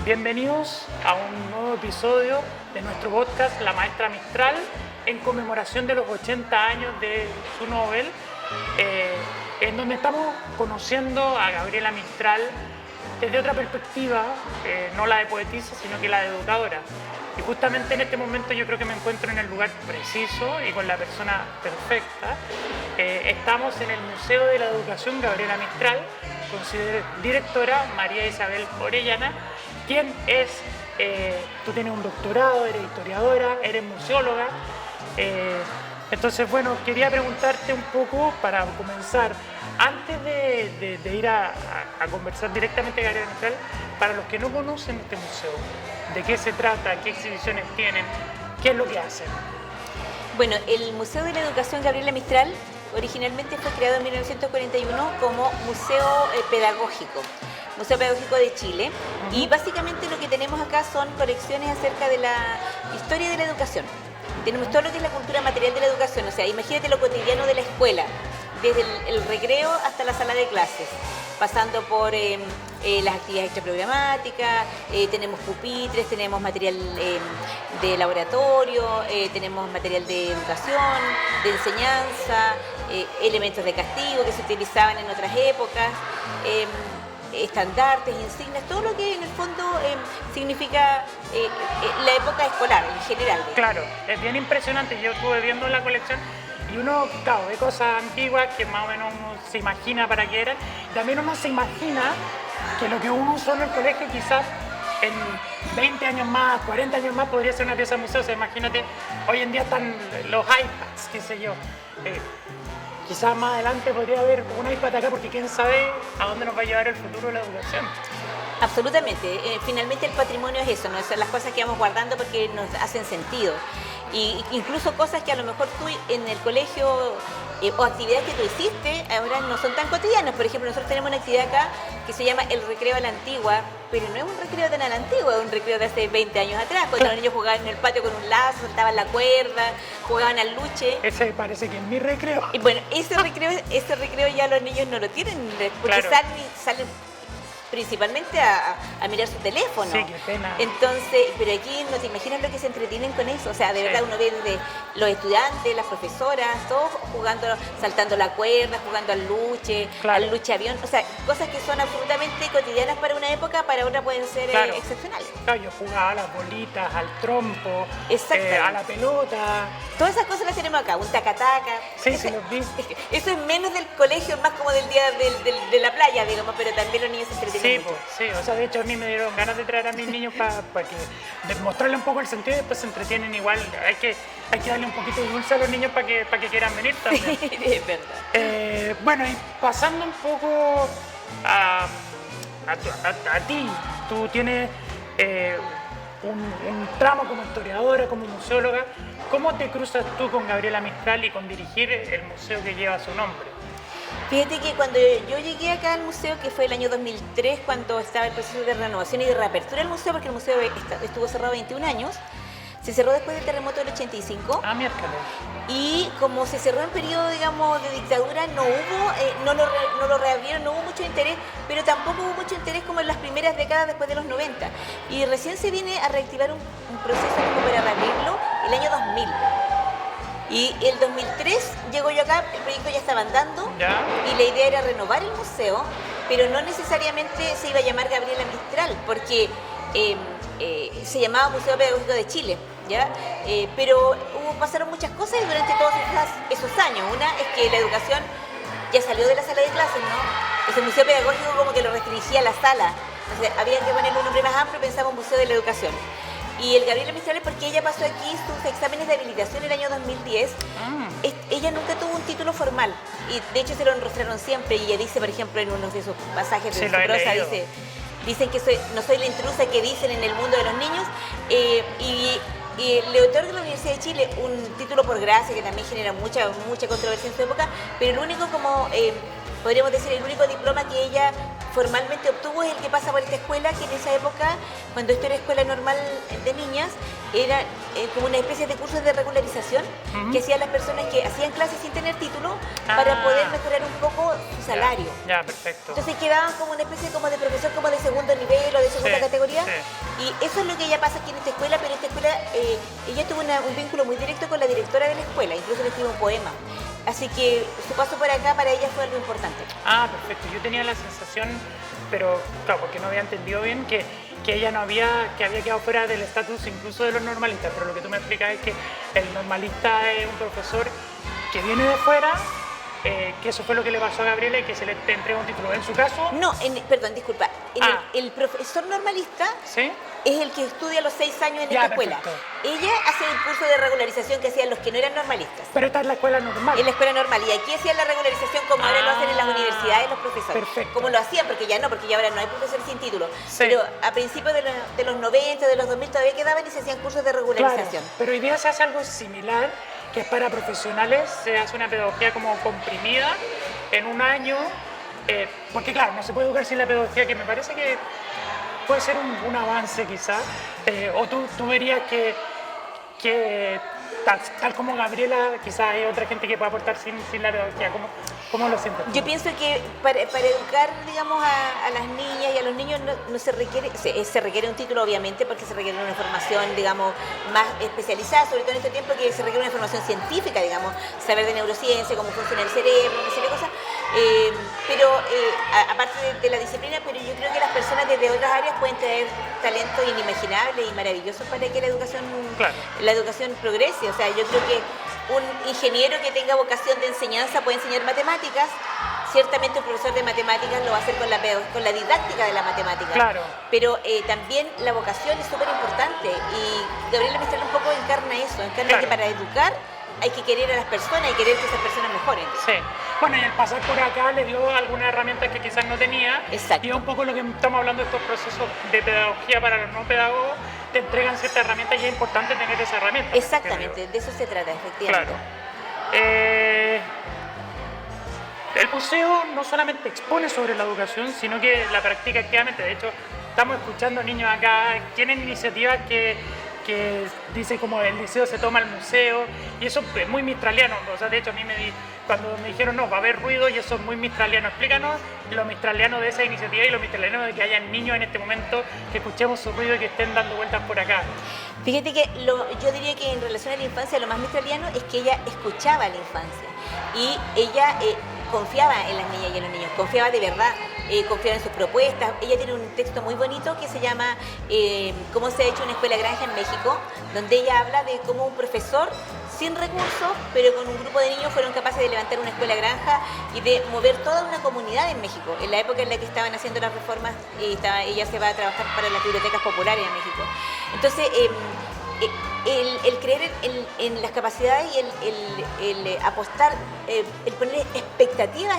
Bienvenidos a un nuevo episodio de nuestro podcast La Maestra Mistral en conmemoración de los 80 años de su Nobel, en donde estamos conociendo a Gabriela Mistral desde otra perspectiva, no la de poetisa, sino que la de educadora. Y justamente en este momento yo creo que me encuentro en el lugar preciso y con la persona perfecta. Estamos en el Museo de la Educación Gabriela Mistral, con su directora María Isabel Orellana, quien es, tú tienes un doctorado, eres historiadora, eres museóloga. Entonces, bueno, quería preguntarte un poco para comenzar, antes de ir a conversar directamente con Gabriela Mistral, para los que no conocen este museo, ¿de qué se trata? ¿Qué exhibiciones tienen? ¿Qué es lo que hacen? Bueno, el Museo de la Educación Gabriela Mistral originalmente fue creado en 1941 como Museo Pedagógico de Chile, y básicamente lo que tenemos acá son colecciones acerca de la historia de la educación. Tenemos todo lo que es la cultura material de la educación, o sea, imagínate lo cotidiano de la escuela, desde el recreo hasta la sala de clases, pasando por las actividades extraprogramáticas, tenemos pupitres, tenemos material de laboratorio, tenemos material de educación, de enseñanza, elementos de castigo que se utilizaban en otras épocas, estandartes, insignias, todo lo que en el fondo significa la época escolar en general. Claro, es bien impresionante. Yo estuve viendo la colección y uno, claro, ve cosas antiguas que más o menos uno se imagina para qué eran. También uno se imagina que lo que uno usó en el colegio quizás en 20 años más, 40 años más podría ser una pieza de museo. O sea, imagínate, hoy en día están los iPads, qué sé yo. Quizás más adelante podría haber un iPad acá, porque quién sabe a dónde nos va a llevar el futuro de la educación. Absolutamente. Finalmente el patrimonio es eso, ¿no? Son las cosas que vamos guardando porque nos hacen sentido. Y incluso cosas que a lo mejor tú en el colegio o actividades que tú hiciste ahora no son tan cotidianas. Por ejemplo, nosotros tenemos una actividad acá que se llama el recreo a la antigua, pero no es un recreo tan a la antigua, es un recreo de hace 20 años atrás, cuando los niños jugaban en el patio con un lazo, saltaban la cuerda, jugaban al luche. Ese parece que es mi recreo. Y bueno, ese recreo ya los niños no lo tienen, porque claro, salen principalmente a mirar su teléfono. Sí, qué pena. Entonces, pero aquí no te imaginas lo que se entretienen con eso. O sea, de verdad uno ve desde los estudiantes, las profesoras, todos jugando, saltando la cuerda, jugando al luche avión. O sea, cosas que son absolutamente cotidianas para una época, para otra pueden ser excepcionales. Claro, yo jugaba a las bolitas, al trompo, a la pelota. Todas esas cosas las tenemos acá, un tacataca. Sí, sí, los vi. Eso es menos del colegio, más como del día de la playa, digamos, pero también los niños se entretienen. Sí, sí, o sea, de hecho a mí me dieron ganas de traer a mis niños para mostrarle un poco el sentido y después se entretienen igual. Hay que darle un poquito de dulce a los niños para que quieran venir también. Sí, es verdad. Bueno, y pasando un poco a ti, tú tienes un tramo como historiadora, como museóloga. ¿Cómo te cruzas tú con Gabriela Mistral y con dirigir el museo que lleva su nombre? Fíjate que cuando yo llegué acá al museo, que fue el año 2003, cuando estaba el proceso de renovación y de reapertura del museo, porque el museo estuvo cerrado 21 años, se cerró después del terremoto del 85. Ah, miércoles. Y como se cerró en periodo, digamos, de dictadura, no lo reabrieron, no hubo mucho interés, pero tampoco hubo mucho interés como en las primeras décadas después de los 90. Y recién se viene a reactivar un proceso como para reabrirlo el año 2000. Y el 2003 llegó yo acá, el proyecto ya estaba andando. ¿Ya? Y la idea era renovar el museo, pero no necesariamente se iba a llamar Gabriela Mistral, porque se llamaba Museo Pedagógico de Chile, ¿ya? Pero pasaron muchas cosas durante todos esos años. Una es que la educación ya salió de la sala de clases, ¿no? Entonces el Museo Pedagógico como que lo restringía a la sala. Entonces había que ponerle un nombre más amplio, pensaba un Museo de la Educación. Y el Gabriela Mistral es porque ella pasó aquí sus exámenes de habilitación en el año 2010. Ella nunca tuvo un título formal y de hecho se lo enrostraron siempre. Y ella dice, por ejemplo, en uno de sus pasajes de su prosa, dicen que no soy la intrusa que dicen en el mundo de los niños. Y le otorga a la Universidad de Chile un título por gracia que también genera mucha controversia en su época, pero el único, como podríamos decir, el único diploma que ella formalmente obtuvo es el que pasa por esta escuela, que en esa época, cuando esto era escuela normal de niñas, era como una especie de cursos de regularización que hacían las personas que hacían clases sin tener título para poder mejorar un poco su salario. Ya, perfecto. Entonces quedaban como una especie como de profesor como de segundo nivel o de segunda categoría. Y eso es lo que ella pasa aquí en esta escuela, pero esta escuela, ella tuvo un vínculo muy directo con la directora de la escuela, incluso le escribió un poema. Así que su paso por acá para ella fue algo importante. Ah, perfecto. Yo tenía la sensación, pero claro, porque no había entendido bien, que ella no había, que había quedado fuera del estatus incluso de los normalistas, pero lo que tú me explicas es que el normalista es un profesor que viene de fuera, que eso fue lo que le pasó a Gabriela y que se le entrega un título. En su caso... No, perdón, disculpa. El profesor normalista es el que estudia los 6 años en esta escuela. Ella hace el curso de regularización que hacían los que no eran normalistas. Pero esta es la escuela normal. En la escuela normal. Y aquí hacían la regularización como ahora lo hacen en las universidades los profesores. Perfecto. Como lo hacían, porque ya ahora no hay profesor sin título. Pero a principios de los 90, de los 2000 todavía quedaban y se hacían cursos de regularización. Claro, pero hoy día se hace algo similar, que es para profesionales, se hace una pedagogía como comprimida en un año, porque claro, no se puede educar sin la pedagogía, que me parece que puede ser un avance quizás, o tú verías que tal como Gabriela, quizás hay otra gente que puede aportar sin la pedagogía. ¿Cómo lo sientes? Yo pienso que para educar, digamos, a las niñas y a los niños no se requiere, se requiere un título obviamente, porque se requiere una formación, digamos, más especializada, sobre todo en este tiempo que se requiere una formación científica, digamos, saber de neurociencia, cómo funciona el cerebro, una serie de cosas. Pero aparte de la disciplina, pero yo creo que las personas desde otras áreas pueden tener talentos inimaginables y maravillosos para que la educación progrese. O sea, yo creo que un ingeniero que tenga vocación de enseñanza puede enseñar matemáticas. Ciertamente un profesor de matemáticas lo va a hacer con la didáctica de la matemática. Claro. Pero también la vocación es súper importante y Gabriela Mistral un poco encarna eso, que para educar hay que querer a las personas y querer que esas personas mejoren. Sí. Bueno, y al pasar por acá le dio algunas herramientas que quizás no tenía. Exacto. Y un poco lo que estamos hablando de estos procesos de pedagogía para los no pedagogos, te entregan ciertas herramientas y es importante tener esa herramienta. Exactamente, de eso se trata, efectivamente. Claro. El museo no solamente expone sobre la educación, sino que la practica activamente. De hecho, estamos escuchando niños acá, tienen iniciativas que dice como el liceo se toma el museo, y eso es muy mistraliano. O sea, de hecho a mí cuando me dijeron no, va a haber ruido, y eso es muy mistraliano. Explícanos lo mistraliano de esa iniciativa y lo mistraliano de que haya niños en este momento que escuchemos su ruido y que estén dando vueltas por acá. Fíjate que yo diría que en relación a la infancia lo más mistraliano es que ella escuchaba a la infancia y ella confiaba en las niñas y en los niños, confiaba de verdad. Confiaba en sus propuestas. Ella tiene un texto muy bonito que se llama Cómo se ha hecho una escuela granja en México, donde ella habla de cómo un profesor sin recursos, pero con un grupo de niños fueron capaces de levantar una escuela granja y de mover toda una comunidad en México. En la época en la que estaban haciendo las reformas, ella se va a trabajar para las bibliotecas populares en México. Entonces, el creer en las capacidades y el apostar, el poner expectativas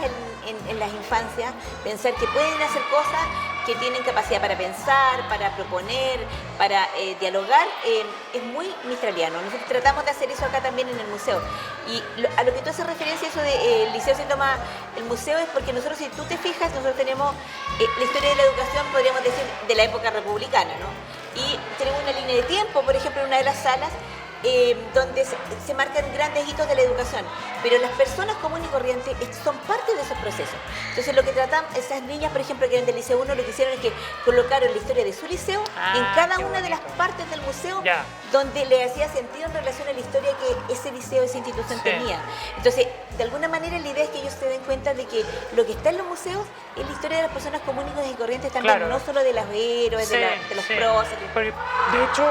en las infancias, pensar que pueden hacer cosas, que tienen capacidad para pensar, para proponer, para dialogar, es muy mistraliano. Nosotros tratamos de hacer eso acá también en el museo. Y a lo que tú haces referencia, eso de el liceo se toma el museo, es porque nosotros, si tú te fijas, nosotros tenemos la historia de la educación, podríamos decir, de la época republicana, ¿no? Y tenemos una línea de tiempo, por ejemplo, en una de las salas, donde se marcan grandes hitos de la educación, pero las personas comunes y corrientes son parte de esos procesos. Entonces lo que tratan, esas niñas, por ejemplo, que eran del Liceo 1, lo que hicieron es que colocaron la historia de su liceo en cada una de las partes del museo, donde le hacía sentido en relación a la historia que ese liceo, esa institución tenía. Entonces, de alguna manera la idea es que ellos se den cuenta de que lo que está en los museos es la historia de las personas comunes y corrientes también, no solo de los héroes, de los próceres. De hecho,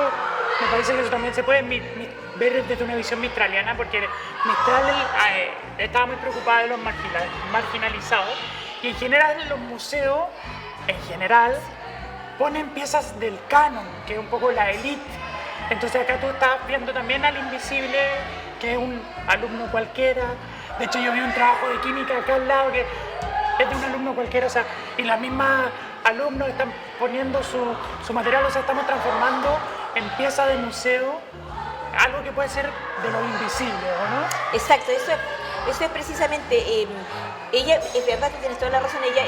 me parece que eso también se puede ver desde una visión mistraliana, porque Mistral estaba muy preocupada de los marginalizados, y en general los museos, ponen piezas del canon, que es un poco la élite. Entonces acá tú estás viendo también al invisible, que es un alumno cualquiera. De hecho, yo vi un trabajo de química acá al lado que es de un alumno cualquiera, o sea, y las mismas alumnos están poniendo su material, o sea, estamos transformando en pieza de museo algo que puede ser de lo invisible, ¿o no? Exacto, eso es precisamente, ella, es verdad que tienes toda la razón, ella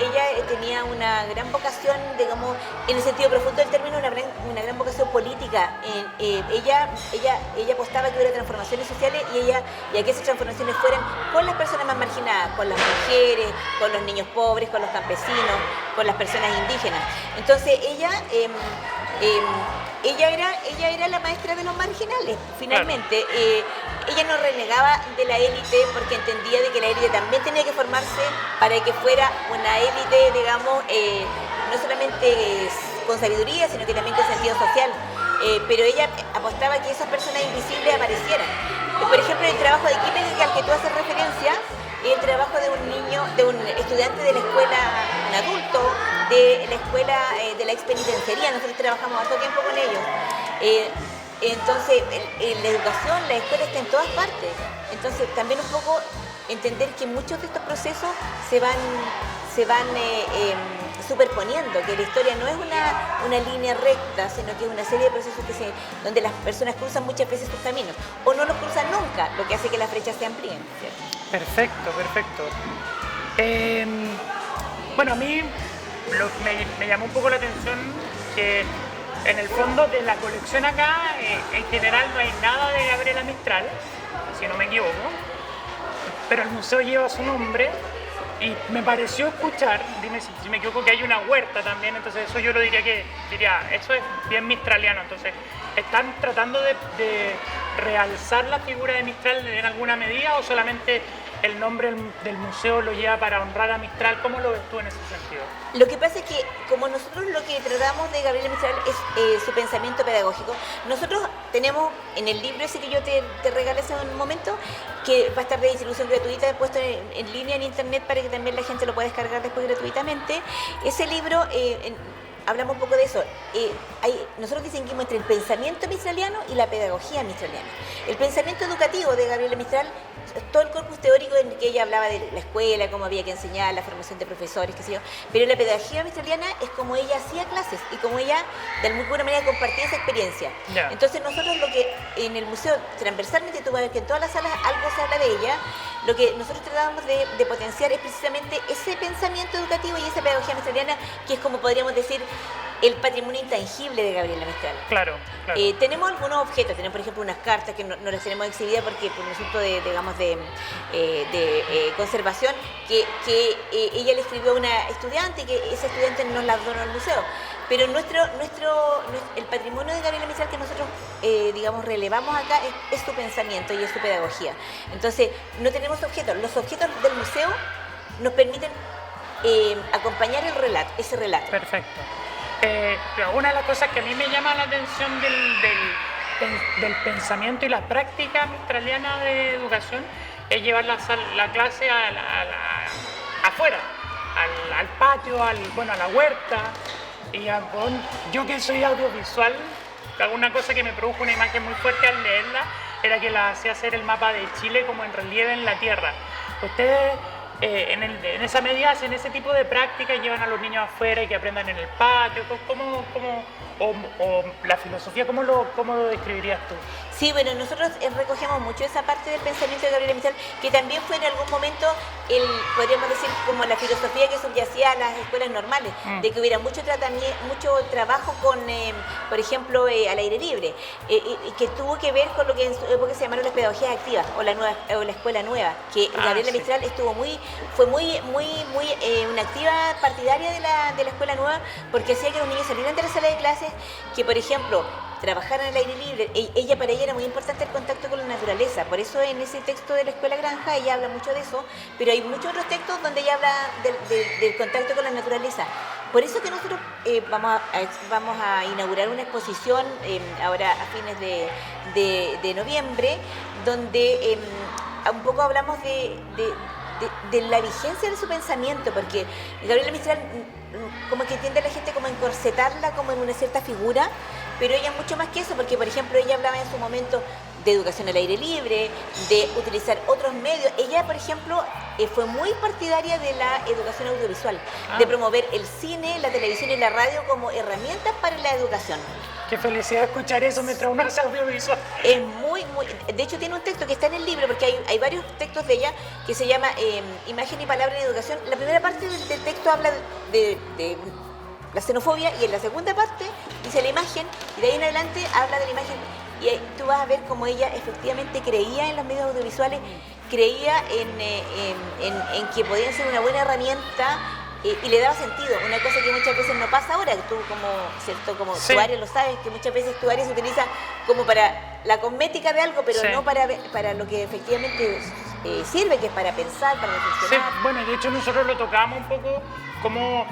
tenía tenía una gran vocación, digamos, en el sentido profundo del término, una gran vocación política. Ella apostaba que hubiera transformaciones sociales y a que esas transformaciones fueran con las personas más marginadas, con las mujeres, con los niños pobres, con los campesinos, con las personas indígenas. Entonces ella era la maestra de los marginales, finalmente. Ella no renegaba de la élite porque entendía de que la élite también tenía que formarse para que fuera una élite, digamos, no solamente con sabiduría, sino que también con sentido social. Pero ella apostaba que esas personas invisibles aparecieran. Por ejemplo, el trabajo de Kipping al que tú haces referencia, el trabajo de un niño, de un estudiante de la escuela, un adulto, de la escuela de la expenitenciaría. Nosotros trabajamos harto tiempo con ellos. Entonces, la educación, la escuela está en todas partes. Entonces, también un poco entender que muchos de estos procesos se van superponiendo, que la historia no es una línea recta, sino que es una serie de procesos donde las personas cruzan muchas veces sus caminos, o no los cruzan nunca, lo que hace que las brechas se amplíen, ¿cierto? Perfecto. Bueno, a mí me llamó un poco la atención que en el fondo de la colección acá, en general no hay nada de Gabriela Mistral, si no me equivoco, pero el museo lleva su nombre y me pareció escuchar, dime si me equivoco, que hay una huerta también, entonces eso yo lo diría eso es bien mistraliano. Entonces, ¿están tratando de realzar la figura de Mistral en alguna medida o solamente el nombre del museo lo lleva para honrar a Mistral? ¿Cómo lo ves tú en ese sentido? Lo que pasa es que como nosotros lo que tratamos de Gabriela Mistral es su pensamiento pedagógico, nosotros tenemos en el libro ese que yo te regalé hace un momento, que va a estar de distribución gratuita, puesto en línea en internet para que también la gente lo pueda descargar después gratuitamente. Ese libro, hablamos un poco de eso. Nosotros distinguimos entre el pensamiento mistraliano y la pedagogía mistraliana. El pensamiento educativo de Gabriela Mistral, todo el corpus teórico en que ella hablaba de la escuela, cómo había que enseñar, la formación de profesores, qué sé yo, pero la pedagogía mistraliana es como ella hacía clases y como ella de alguna manera compartía esa experiencia. Yeah. Entonces nosotros lo que en el museo transversalmente tú vas a ver que en todas las salas algo se habla de ella, lo que nosotros tratamos de potenciar es precisamente ese pensamiento educativo y esa pedagogía mistraliana, que es como podríamos decir el patrimonio intangible de Gabriela Mistral. Claro. Tenemos algunos objetos, tenemos por ejemplo unas cartas que no las tenemos exhibidas porque por un asunto de conservación, que ella le escribió a una estudiante y que esa estudiante nos la donó al museo. Pero el patrimonio de Gabriela Mistral que nosotros, relevamos acá es su pensamiento y es su pedagogía. Entonces, no tenemos objetos. Los objetos del museo nos permiten acompañar ese relato. Perfecto. Pero una de las cosas que a mí me llama la atención del pensamiento y la práctica mistraliana de educación es llevar la clase afuera, al patio, a la huerta. Y yo que soy audiovisual, alguna cosa que me produjo una imagen muy fuerte al leerla era que la hacía hacer el mapa de Chile como en relieve en la tierra. Ustedes en esa medida hacen ese tipo de prácticas, llevan a los niños afuera y que aprendan en el patio. O la filosofía, ¿cómo lo describirías tú? Sí, bueno, nosotros recogemos mucho esa parte del pensamiento de Gabriela Mistral, que también fue en algún momento, podríamos decir, como la filosofía que subyacía a las escuelas normales, de que hubiera mucho trabajo con, por ejemplo, al aire libre, y que tuvo que ver con lo que en su época se llamaron las pedagogías activas, o la escuela nueva, que Gabriela Mistral fue muy una activa partidaria de la escuela nueva, porque hacía que los niños salieran de la sala de clases, que por ejemplo trabajaran al aire libre. Para ella era muy importante el contacto con la naturaleza, por eso en ese texto de la Escuela Granja ella habla mucho de eso, pero hay muchos otros textos donde ella habla del contacto con la naturaleza. Por eso que nosotros vamos a inaugurar una exposición ahora a fines de noviembre, donde un poco hablamos de la vigencia de su pensamiento, porque Gabriela Mistral como que tiende a la gente como a encorsetarla como en una cierta figura, pero ella mucho más que eso, porque por ejemplo ella hablaba en su momento de educación al aire libre, de utilizar otros medios. Ella, por ejemplo, fue muy partidaria de la educación audiovisual, de promover el cine, la televisión y la radio como herramientas para la educación. Qué felicidad escuchar eso mientras uno hace audiovisual. Es muy de hecho tiene un texto que está en el libro, porque hay varios textos de ella que se llama Imagen y Palabra en Educación. La primera parte del texto habla de la xenofobia y en la segunda parte dice la imagen y de ahí en adelante habla de la imagen y ahí tú vas a ver cómo ella efectivamente creía en los medios audiovisuales, creía en que podían ser una buena herramienta y le daba sentido, una cosa que muchas veces no pasa ahora, tú como Sí. tu área lo sabes, que muchas veces tu área se utiliza como para la cosmética de algo, pero Sí. no para lo que efectivamente sirve, que es para pensar, para Sí, reflexionar. bueno, de hecho nosotros lo tocamos un poco como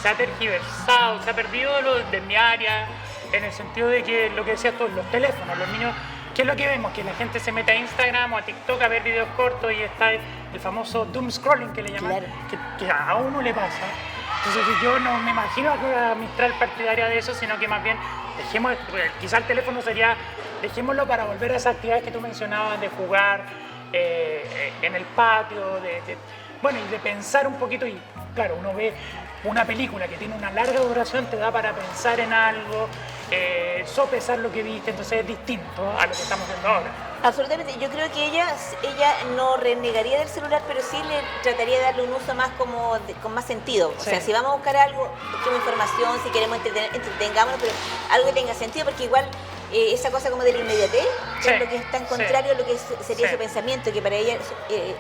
se ha tergiversado, se ha perdido lo de mi área, en el sentido de que lo que decías tú, los teléfonos, los niños, ¿qué es lo que vemos? Que la gente se mete a Instagram o a TikTok a ver videos cortos y está el famoso doom scrolling que le llaman, Claro. que a uno le pasa. Entonces yo no me imagino a Mistral partidaria de eso, sino que más bien dejemos, quizá el teléfono sería, dejémoslo para volver a esas actividades que tú mencionabas de jugar en el patio, bueno, y de pensar un poquito y claro, uno ve una película que tiene una larga duración, te da para pensar en algo, sopesar lo que viste, entonces es distinto a lo que estamos viendo ahora. Absolutamente, yo creo que ella no renegaría del celular, pero sí le trataría de darle un uso más con más sentido. O Sí. sea, si vamos a buscar algo, busquemos información, si queremos entretengámonos, pero algo que tenga sentido, porque igual esa cosa como de la inmediatez, Sí, es lo que es tan contrario a lo que sería Sí. su pensamiento, que para ella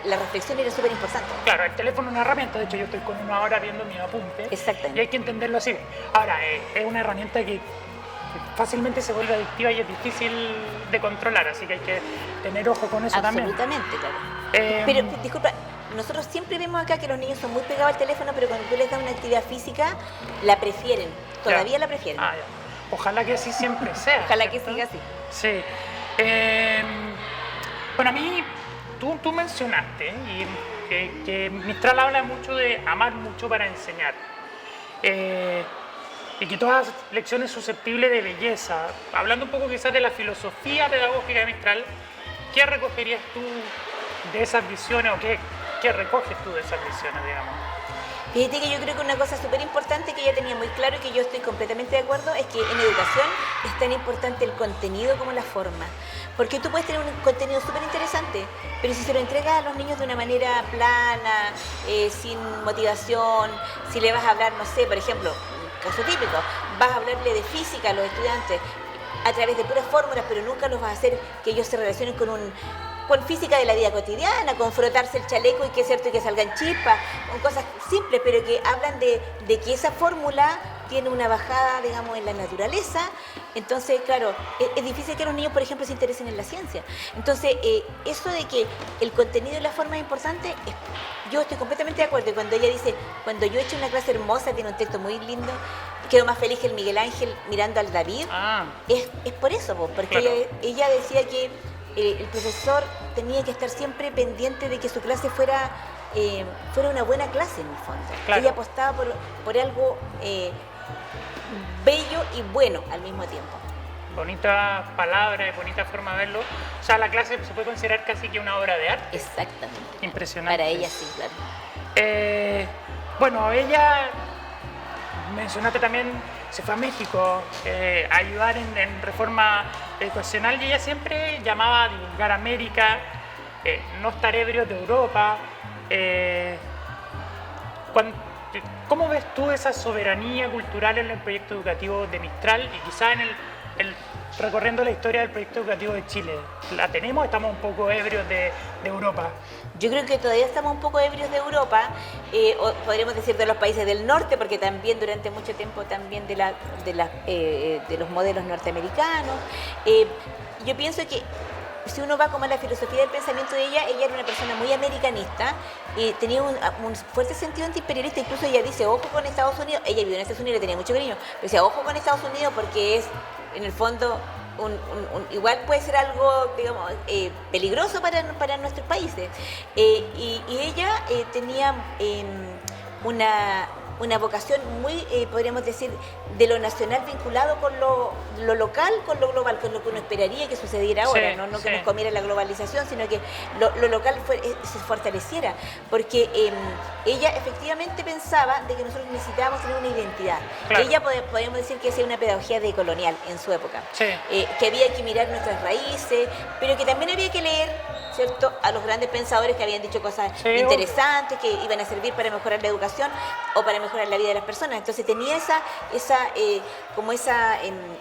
la reflexión era súper importante. Claro, el teléfono es una herramienta, de hecho yo estoy con uno ahora viendo mi apunte. Exactamente. Y hay que entenderlo así. Ahora, es una herramienta que fácilmente se vuelve adictiva y es difícil de controlar, así que hay que tener ojo con eso también. Absolutamente, claro. Eh, Pero, disculpa, nosotros siempre vemos acá que los niños son muy pegados al teléfono, pero cuando tú les das una actividad física, la prefieren. Todavía Ya. la prefieren. Ah, ya. Ojalá que así siempre sea. Ojalá que ¿cierto? siga así. Sí. Bueno, a mí, tú mencionaste que Mistral habla mucho de amar mucho para enseñar. Y que todas lecciones susceptibles de belleza. Hablando un poco quizás de la filosofía pedagógica de Mistral, ¿qué recogerías tú de esas visiones o qué recoges tú de esas visiones, digamos? Fíjate que yo creo que una cosa súper importante que ella tenía muy claro y que yo estoy completamente de acuerdo es que en educación es tan importante el contenido como la forma. Porque tú puedes tener un contenido súper interesante, pero si se lo entregas a los niños de una manera plana, sin motivación, si le vas a hablar, no sé, por ejemplo, un caso típico, vas a hablarle de física a los estudiantes a través de puras fórmulas, pero nunca los vas a hacer que ellos se relacionen con física de la vida cotidiana, con frotarse el chaleco y que es cierto y que salgan chispas, con cosas simples, pero que hablan de que esa fórmula tiene una bajada, digamos, en la naturaleza. Entonces, claro, es difícil que los niños, por ejemplo, se interesen en la ciencia. Entonces, eso de que el contenido y la forma es importante, yo estoy completamente de acuerdo. Y cuando ella dice, cuando yo he hecho una clase hermosa, tiene un texto muy lindo, quedo más feliz que el Miguel Ángel mirando al David, es por eso, porque Claro. ella decía que el profesor tenía que estar siempre pendiente de que su clase fuera una buena clase, en el fondo. Claro. Ella apostaba por algo bello y bueno al mismo tiempo. Bonita palabra, bonita forma de verlo. O sea, la clase se puede considerar casi que una obra de arte. Exactamente. Impresionante. Para ella sí, claro. Bueno, ella, mencionaste también, se fue a México a ayudar en reforma educacional y ella siempre llamaba a divulgar América, no estar ebrios de Europa. ¿Cómo ves tú esa soberanía cultural en el proyecto educativo de Mistral y quizá en recorriendo la historia del proyecto educativo de Chile? ¿La tenemos? ¿Estamos un poco ebrios de Europa? Yo creo que todavía estamos un poco ebrios de Europa, o podríamos decir de los países del norte, porque también durante mucho tiempo también de los modelos norteamericanos. Yo pienso que si uno va como a la filosofía del pensamiento de ella era una persona muy americanista y tenía un fuerte sentido antiimperialista. Incluso ella dice, ojo con Estados Unidos. Ella vivió en Estados Unidos y le tenía mucho cariño, pero decía, ojo con Estados Unidos porque es, en el fondo, igual puede ser algo, digamos, peligroso para nuestros países. Y ella tenía una vocación muy, podríamos decir, de lo nacional vinculado con lo local, con lo global, con lo que uno esperaría que sucediera ahora, Sí, no sí. que nos comiera la globalización, sino que lo local se fortaleciera, porque ella efectivamente pensaba de que nosotros necesitábamos tener una identidad. Claro. Ella podríamos decir que hacía una pedagogía decolonial en su época, Sí. que había que mirar nuestras raíces, pero que también había que leer, ¿cierto?, a los grandes pensadores que habían dicho cosas Sí, interesantes, que iban a servir para mejorar la educación o para mejorar la vida de las personas. Entonces tenía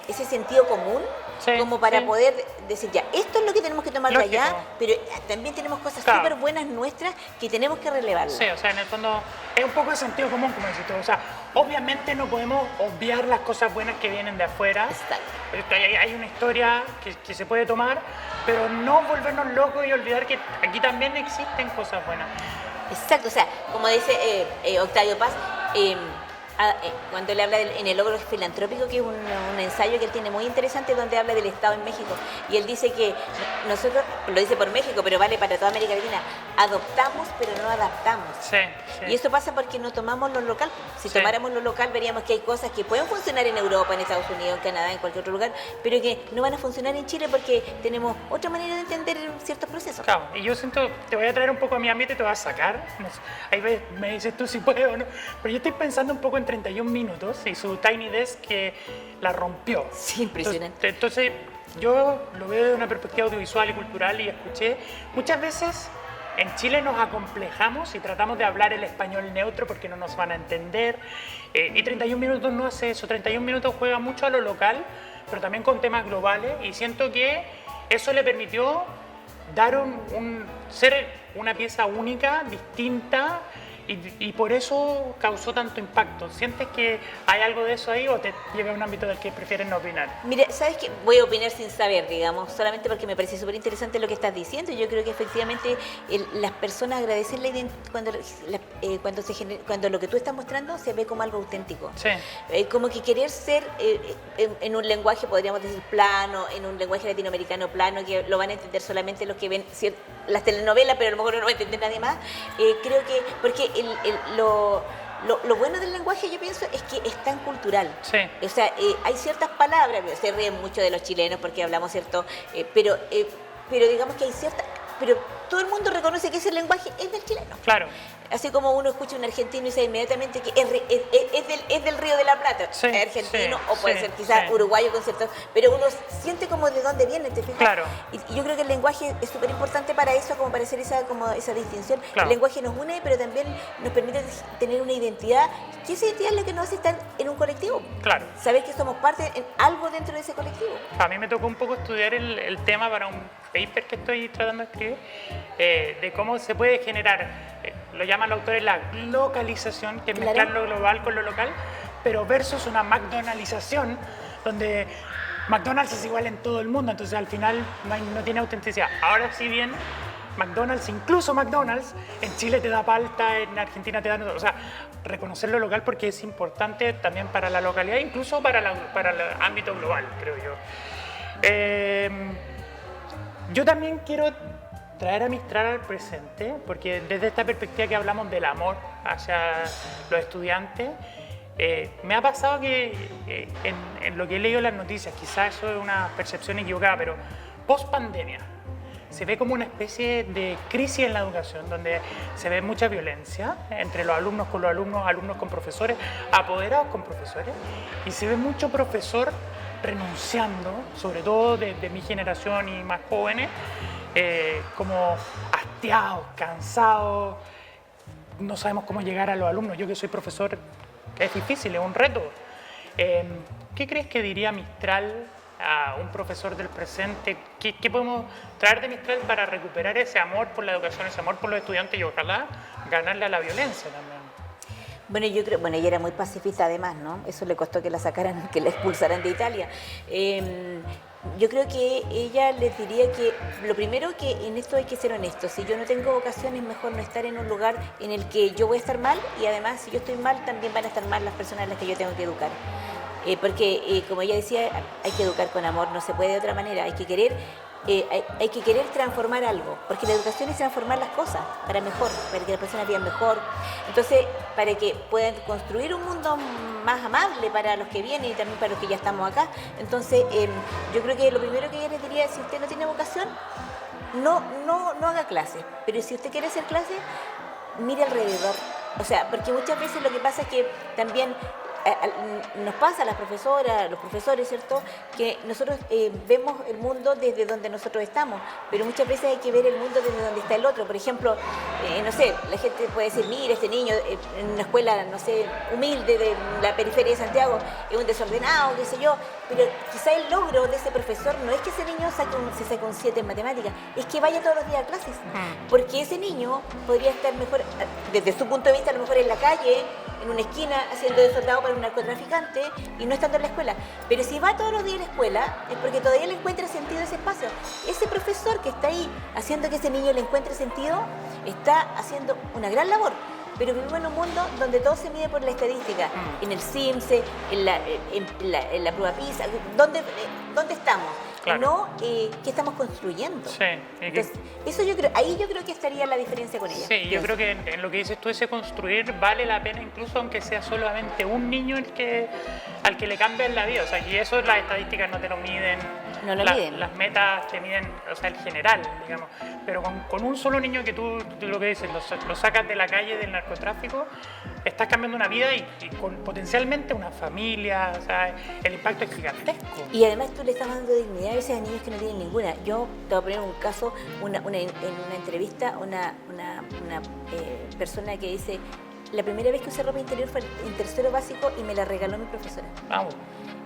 ese sentido común, Sí, como para sí. poder decir, ya, esto es lo que tenemos que tomar de Lógico. allá, pero también tenemos cosas Claro. súper buenas nuestras que tenemos que relevarlas. Sí, o sea, en el fondo es un poco de sentido común, como decís tú. O sea, obviamente no podemos obviar las cosas buenas que vienen de afuera. Exacto. Hay una historia que se puede tomar, pero no volvernos locos y olvidar que aquí también existen cosas buenas. Exacto, o sea, como dice Octavio Paz, cuando él habla en el logro filantrópico, que es un ensayo que él tiene muy interesante, donde habla del Estado en México, y él dice que nosotros, lo dice por México, pero vale para toda América Latina, adoptamos pero no adaptamos. Sí, sí. Y eso pasa porque no tomamos lo local. Si Sí. tomáramos lo local, veríamos que hay cosas que pueden funcionar en Europa, en Estados Unidos, en Canadá, en cualquier otro lugar, pero que no van a funcionar en Chile porque tenemos otra manera de entender ciertos procesos. Claro, y yo siento, te voy a traer un poco a mi ámbito y te voy a sacar. No sé, ahí me dices tú si puedo o no. Pero yo estoy pensando un poco en 31 minutos y su Tiny Desk que la rompió. Sí, impresionante. Entonces, yo lo veo desde una perspectiva audiovisual y cultural y escuché muchas veces. En Chile nos acomplejamos y tratamos de hablar el español neutro porque no nos van a entender. Y 31 minutos no hace eso. 31 minutos juega mucho a lo local, pero también con temas globales. Y siento que eso le permitió dar ser una pieza única, distinta, y por eso causó tanto impacto. ¿Sientes que hay algo de eso ahí o te lleva a un ámbito del que prefieres no opinar? Mira, ¿sabes qué? Voy a opinar sin saber, digamos, solamente porque me parece súper interesante lo que estás diciendo. Yo creo que efectivamente las personas agradecen la cuando lo que tú estás mostrando se ve como algo auténtico. Sí. Como que querer ser en un lenguaje, podríamos decir, plano, en un lenguaje latinoamericano plano, que lo van a entender solamente los que ven las telenovelas, pero a lo mejor no lo va a entender nadie más. Creo que, porque lo bueno del lenguaje, yo pienso, es que es tan cultural. Sí. O sea, hay ciertas palabras, se ríen mucho de los chilenos porque hablamos, ¿cierto? Pero digamos que hay ciertas... Pero todo el mundo reconoce que ese lenguaje es del chileno. Claro. Así como uno escucha a un argentino y sabe inmediatamente que es del Río de la Plata, Sí, es argentino, sí, o puede sí, ser quizás sí. uruguayo con cierto, pero uno siente como de dónde viene, ¿te fijas? Claro. Y yo creo que el lenguaje es súper importante para eso, como para hacer esa distinción. Claro. El lenguaje nos une, pero también nos permite tener una identidad, que esa identidad es lo que nos hace estar en un colectivo. Claro. Saber que somos parte en algo dentro de ese colectivo. A mí me tocó un poco estudiar el tema para un paper que estoy tratando de escribir, de cómo se puede generar, lo llaman los autores la localización, que es Claro. mezclar lo global con lo local, pero versus una McDonaldización, donde McDonald's es igual en todo el mundo, entonces al final no tiene autenticidad. Ahora sí bien, McDonald's, incluso McDonald's, en Chile te da palta, en Argentina te da... O sea, reconocer lo local porque es importante también para la localidad, incluso para el ámbito global, creo yo. Yo también quiero traer a Mistral al presente, porque desde esta perspectiva que hablamos del amor hacia los estudiantes, me ha pasado que en lo que he leído en las noticias, quizás eso es una percepción equivocada, pero post pandemia se ve como una especie de crisis en la educación, donde se ve mucha violencia entre los alumnos con los alumnos, alumnos con profesores, apoderados con profesores, y se ve mucho profesor renunciando, sobre todo de mi generación y más jóvenes, como hastiados, cansados, no sabemos cómo llegar a los alumnos. Yo que soy profesor, es difícil, es un reto. ¿Qué crees que diría Mistral a un profesor del presente? ¿Qué podemos traer de Mistral para recuperar ese amor por la educación, ese amor por los estudiantes y ojalá ganarle a la violencia también? Bueno, yo creo, ella era muy pacifista además, ¿no? Eso le costó que la sacaran, que la expulsaran de Italia. Yo creo que ella les diría que lo primero, que en esto hay que ser honestos. Si yo no tengo vocación, es mejor no estar en un lugar en el que yo voy a estar mal, y además si yo estoy mal, también van a estar mal las personas a las que yo tengo que educar. Porque como ella decía, hay que educar con amor, no se puede de otra manera, hay que querer transformar algo, porque la educación es transformar las cosas para mejor, para que las personas vivan mejor. Entonces, para que puedan construir un mundo más amable para los que vienen y también para los que ya estamos acá. Entonces, yo creo que lo primero que yo les diría es, si usted no tiene vocación, no haga clases, pero si usted quiere hacer clases, mire alrededor. O sea, porque muchas veces lo que pasa es que también nos pasa a las profesoras, los profesores, ¿cierto?, que nosotros vemos el mundo desde donde nosotros estamos, pero muchas veces hay que ver el mundo desde donde está el otro. Por ejemplo, no sé, la gente puede decir, mira, este niño en una escuela, no sé, humilde de la periferia de Santiago, es un desordenado, qué sé yo, pero quizá el logro de ese profesor no es que ese niño se saque un 7 en matemáticas, es que vaya todos los días a clases, porque ese niño podría estar mejor, desde su punto de vista, a lo mejor en la calle, en una esquina, haciendo de soldado para un narcotraficante y no estando en la escuela. Pero si va todos los días a la escuela, es porque todavía le encuentra sentido a ese espacio. Ese profesor que está ahí haciendo que ese niño le encuentre sentido, está haciendo una gran labor. Pero vivimos en un mundo donde todo se mide por la estadística, en el CIMSE, en la prueba PISA, ¿dónde estamos? Claro. No qué estamos construyendo. Sí. Entonces, eso yo creo, ahí yo creo que estaría la diferencia con ella. Sí, yo creo que en lo que dices tú, ese construir vale la pena, incluso aunque sea solamente un niño al que le cambian la vida. O sea, y eso las estadísticas no te lo miden. No lo miden. Las metas te miden, o sea, el general, digamos. Pero con un solo niño que tú lo que dices, lo sacas de la calle del narcotráfico, estás cambiando una vida y con potencialmente una familia. O sea, el impacto es gigantesco. Y además tú le estás dando dignidad a veces a niños que no tienen ninguna. Yo te voy a poner un caso, en una entrevista, una persona que dice, la primera vez que usé ropa interior fue en tercero básico y me la regaló mi profesora. Vamos.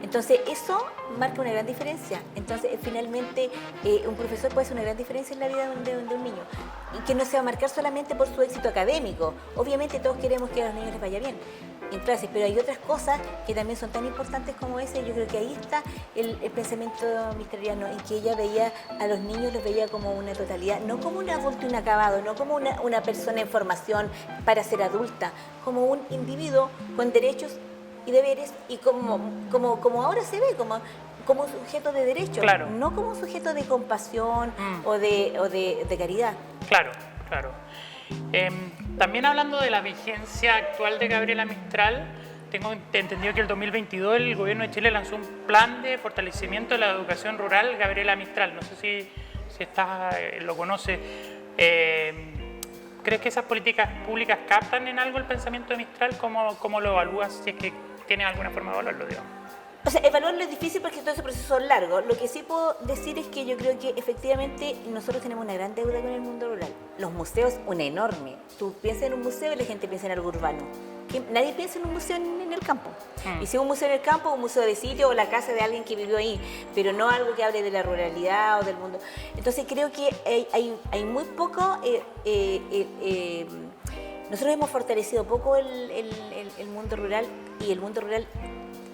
Entonces, eso marca una gran diferencia. Entonces, finalmente, un profesor puede hacer una gran diferencia en la vida de un niño. Y que no se va a marcar solamente por su éxito académico. Obviamente, todos queremos que a los niños les vaya bien en clases, pero hay otras cosas que también son tan importantes como ese. Yo creo que ahí está el pensamiento mistraliano, en que ella veía a los niños, los veía como una totalidad, no como un adulto inacabado, no como una persona en formación para ser adulta, como un individuo con derechos y deberes, y como ahora se ve, como un sujeto de derecho, claro. No como un sujeto de compasión o de caridad. Claro. También hablando de la vigencia actual de Gabriela Mistral, tengo entendido que el 2022 el gobierno de Chile lanzó un plan de fortalecimiento de la educación rural Gabriela Mistral. No sé si lo conoce. ¿Crees que esas políticas públicas captan en algo el pensamiento de Mistral? ¿Cómo lo evalúas, si es que tienes alguna forma de evaluarlo, digamos? O sea, evaluarlo es difícil porque todo ese proceso es largo. Lo que sí puedo decir es que yo creo que efectivamente nosotros tenemos una gran deuda con el mundo rural. Los museos, una enorme. Tú piensas en un museo y la gente piensa en algo urbano. Nadie piensa en un museo en el campo. Y si un museo en el campo, un museo de sitio o la casa de alguien que vivió ahí, pero no algo que hable de la ruralidad o del mundo. Entonces creo que hay muy poco... nosotros hemos fortalecido poco el mundo rural, y el mundo rural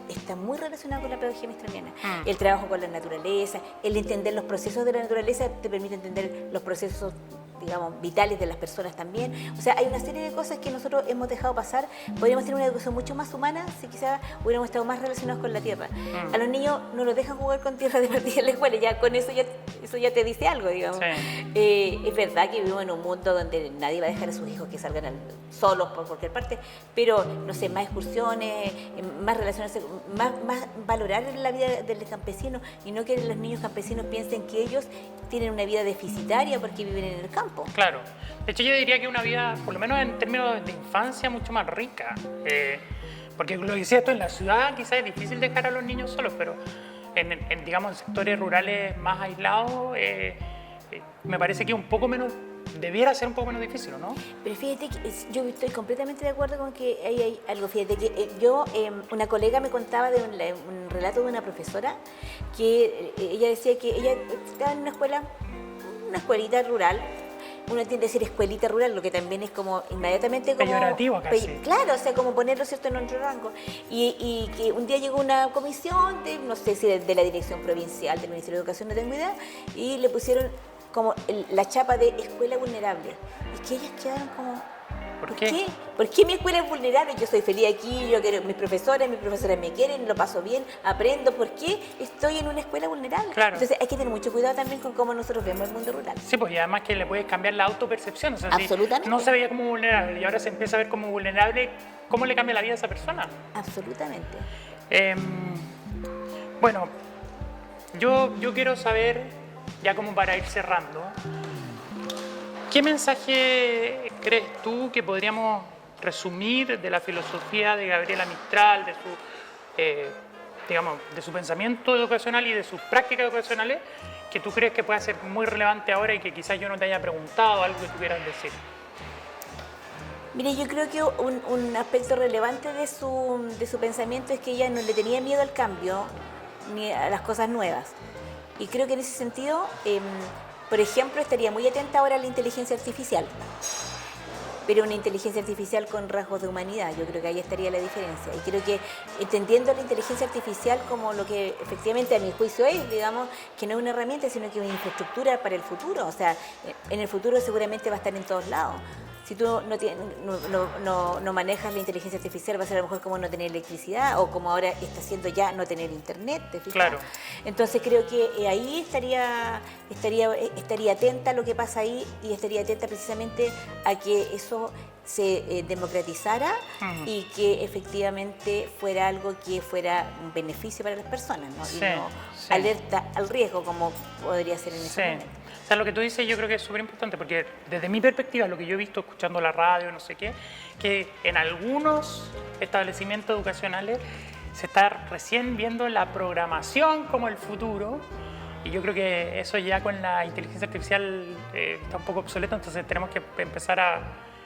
está muy relacionado con la pedagogía mistraliana. El trabajo con la naturaleza, el entender los procesos de la naturaleza te permite entender los procesos, digamos, vitales de las personas también. O sea, hay una serie de cosas que nosotros hemos dejado pasar. Podríamos tener una educación mucho más humana si quizás hubiéramos estado más relacionados con la tierra. A los niños no los dejan jugar con tierra de partida en la escuela, ya con eso ya te dice algo, digamos. Sí. Es verdad que vivimos en un mundo donde nadie va a dejar a sus hijos que salgan solos por cualquier parte, pero, no sé, más excursiones, más relacionarse, más valorar la vida del campesino, y no que los niños campesinos piensen que ellos tienen una vida deficitaria porque viven en el campo. Claro. De hecho, yo diría que una vida, por lo menos en términos de infancia, mucho más rica. Porque lo que decía esto, en la ciudad quizás es difícil dejar a los niños solos, pero digamos, en sectores rurales más aislados, me parece que debiera ser un poco menos difícil, ¿no? Pero fíjate que yo estoy completamente de acuerdo con que hay algo. Fíjate que una colega me contaba de un relato de una profesora que ella decía que ella estaba en una escuelita rural. Uno tiende a decir escuelita rural, lo que también es como inmediatamente como... peyorativo casi. Claro, o sea, como ponerlo, ¿cierto?, en otro rango. Y que un día llegó una comisión, no sé si de la dirección provincial, del Ministerio de Educación, no tengo idea, y le pusieron como la chapa de escuela vulnerable. Y que ellas quedaron como... ¿Por qué? ¿Por qué mi escuela es vulnerable? Yo soy feliz aquí, yo quiero mis profesoras me quieren, lo paso bien, aprendo. ¿Por qué estoy en una escuela vulnerable? Claro. Entonces hay que tener mucho cuidado también con cómo nosotros vemos el mundo rural. Sí, pues y además que le puedes cambiar la autopercepción. O sea, Absolutamente. Si no se veía como vulnerable y ahora se empieza a ver como vulnerable, ¿cómo le cambia la vida a esa persona? Absolutamente. Bueno, yo quiero saber, ya como para ir cerrando, ¿qué mensaje crees tú que podríamos resumir de la filosofía de Gabriela Mistral, de su, digamos, de su pensamiento educacional y de sus prácticas educacionales, que tú crees que pueda ser muy relevante ahora y que quizás yo no te haya preguntado, algo que tú quieras decir? Mire, yo creo que un aspecto relevante de su pensamiento es que ella no le tenía miedo al cambio ni a las cosas nuevas. Y creo que en ese sentido, por ejemplo, estaría muy atenta ahora a la inteligencia artificial, pero una inteligencia artificial con rasgos de humanidad. Yo creo que ahí estaría la diferencia. Y creo que entendiendo la inteligencia artificial como lo que efectivamente a mi juicio es, digamos, que no es una herramienta, sino que es una infraestructura para el futuro. O sea, en el futuro seguramente va a estar en todos lados. Si tú no manejas la inteligencia artificial, va a ser a lo mejor como no tener electricidad o como ahora está haciendo ya no tener internet, ¿te fijas? Claro. Entonces creo que ahí estaría atenta a lo que pasa ahí y estaría atenta precisamente a que eso se democratizara y que efectivamente fuera algo que fuera un beneficio para las personas, ¿no? Sí, Y no sí. alerta al riesgo como podría ser en ese momento. O sea, lo que tú dices yo creo que es súper importante porque desde mi perspectiva, lo que yo he visto escuchando la radio, no sé qué, que en algunos establecimientos educacionales se está recién viendo la programación como el futuro y yo creo que eso ya con la inteligencia artificial está un poco obsoleto, entonces tenemos que empezar a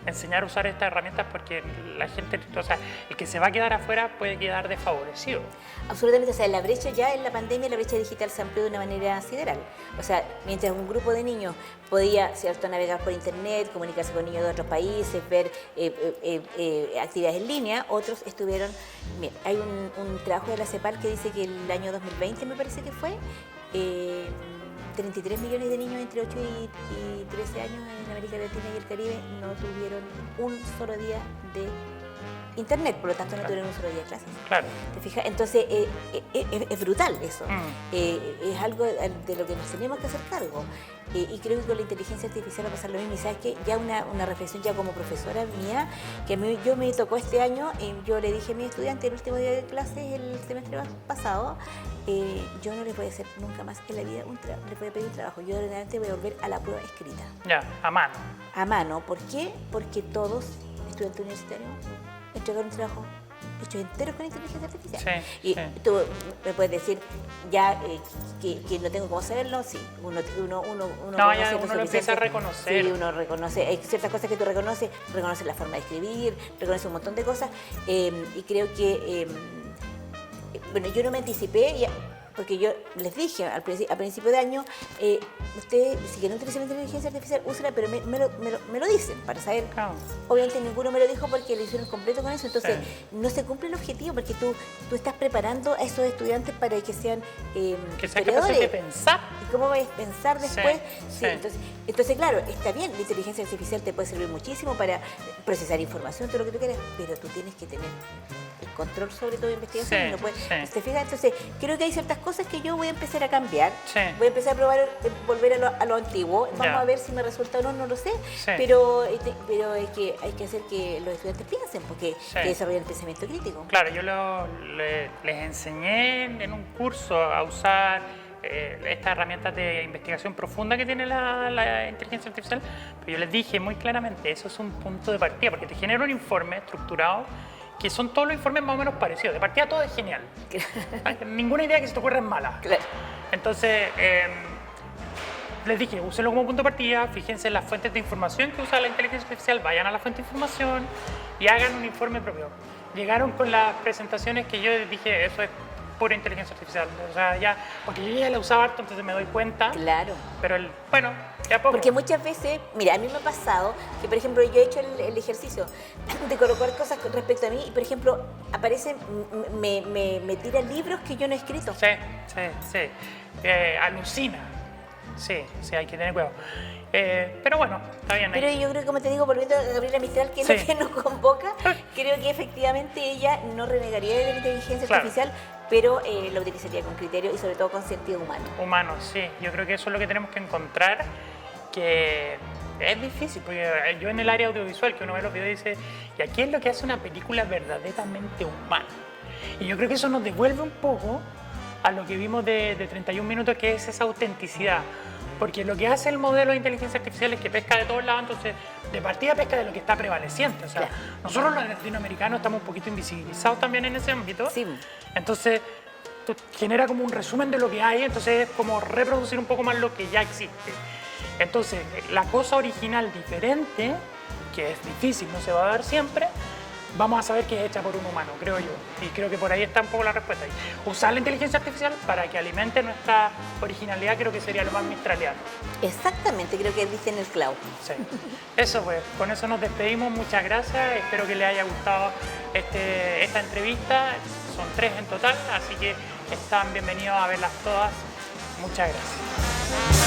enseñar a usar estas herramientas porque la gente, o sea, el que se va a quedar afuera puede quedar desfavorecido. Absolutamente, o sea, la brecha ya en la pandemia, la brecha digital se amplió de una manera sideral. O sea, mientras un grupo de niños podía, ¿cierto?, navegar por internet, comunicarse con niños de otros países, ver actividades en línea, otros estuvieron... Mira, hay un trabajo de la CEPAL que dice que el año 2020, me parece que fue, 33 millones de niños entre 8 y 13 años en América Latina y el Caribe no tuvieron un solo día de internet, por lo tanto no tuvieron un solo día de clases. Claro. ¿Te fijas? Entonces es brutal eso. Es algo de lo que nos tenemos que hacer cargo. Y creo que con la inteligencia artificial va a pasar lo mismo. Y sabes que ya una reflexión ya como profesora mía, que yo me tocó este año, yo le dije a mis estudiantes el último día de clases el semestre pasado, yo no les voy a hacer nunca más en la vida les voy a pedir un trabajo. Yo de adelante voy a volver a la prueba escrita. Ya, a mano. A mano. ¿Por qué? Porque todos estudiantes universitarios entregaron un trabajo hechos enteros con inteligencia artificial. Sí, y sí. tú me puedes decir ya que no tengo cómo saberlo, sí, uno No, ya uno lo empieza a reconocer. Sí, uno reconoce, hay ciertas cosas que tú reconoces la forma de escribir, reconoce un montón de cosas, y creo que, bueno, yo no me anticipé, porque yo les dije a principio de año, ustedes, si quieren utilizar la inteligencia artificial, úsenla, pero me lo dicen para saber. Claro. Obviamente ninguno me lo dijo porque lo hicieron completo con eso, entonces Sí. no se cumple el objetivo porque tú estás preparando a esos estudiantes para que sean Que sean capaces de pensar. ¿Y cómo vas a pensar después? Sí. Entonces, claro, está bien, la inteligencia artificial te puede servir muchísimo para procesar información, todo lo que tú quieras, pero tú tienes que tener el control sobre tu investigación. Sí, No puedes, sí. ¿te fijas? Entonces, creo que hay ciertas cosas que yo voy a empezar a cambiar. Sí. Voy a empezar a probar, volver a lo antiguo. Vamos Ya. a ver si me resulta o no, no lo sé. Sí. Pero hay que hacer que los estudiantes piensen, porque Sí. que desarrollen el pensamiento crítico. Claro, yo les enseñé en un curso a usar estas herramientas de investigación profunda que tiene la inteligencia artificial, pero yo les dije muy claramente, eso es un punto de partida, porque te genera un informe estructurado que son todos los informes más o menos parecidos. De partida todo es genial. Ninguna idea que se te ocurra es mala. Claro. Entonces, les dije, úsenlo como punto de partida, fíjense en las fuentes de información que usa la inteligencia artificial, vayan a la fuente de información y hagan un informe propio. Llegaron con las presentaciones que yo les dije, eso es pura inteligencia artificial. O sea, ya, porque yo ya la usaba harto, entonces me doy cuenta. Claro. Pero, bueno, ya poco. Porque muchas veces, mira, a mí me ha pasado que, por ejemplo, yo he hecho el ejercicio de colocar cosas con respecto a mí y, por ejemplo, aparecen, me tiran libros que yo no he escrito. Sí, sí, sí. Alucina. Sí, sí, hay que tener cuidado. Pero bueno, está bien. Pero yo creo que, como te digo, volviendo a Gabriela Mistral, que es lo que nos convoca, creo que efectivamente ella no renegaría de la inteligencia artificial, pero lo utilizaría con criterio y sobre todo con sentido humano. Humano, sí. Yo creo que eso es lo que tenemos que encontrar, que es difícil, porque yo en el área audiovisual, que uno ve los videos y dice, ¿y aquí es lo que hace una película verdaderamente humana? Y yo creo que eso nos devuelve un poco a lo que vimos de 31 minutos, que es esa autenticidad. Porque lo que hace el modelo de inteligencia artificial es que pesca de todos lados, entonces de partida pesca de lo que está prevaleciente. O sea, claro, nosotros los latinoamericanos estamos un poquito invisibilizados también en ese ámbito. Sí. Entonces genera como un resumen de lo que hay, entonces es como reproducir un poco más lo que ya existe. Entonces, la cosa original diferente, que es difícil, no se va a dar siempre, vamos a saber que es hecha por un humano, creo yo. Y creo que por ahí está un poco la respuesta. Y usar la inteligencia artificial para que alimente nuestra originalidad creo que sería lo más mistraliano. Exactamente, creo que diste en el clavo. Sí. Eso pues, con eso nos despedimos. Muchas gracias. Espero que les haya gustado esta entrevista. Son 3 en total, así que están bienvenidos a verlas todas. Muchas gracias.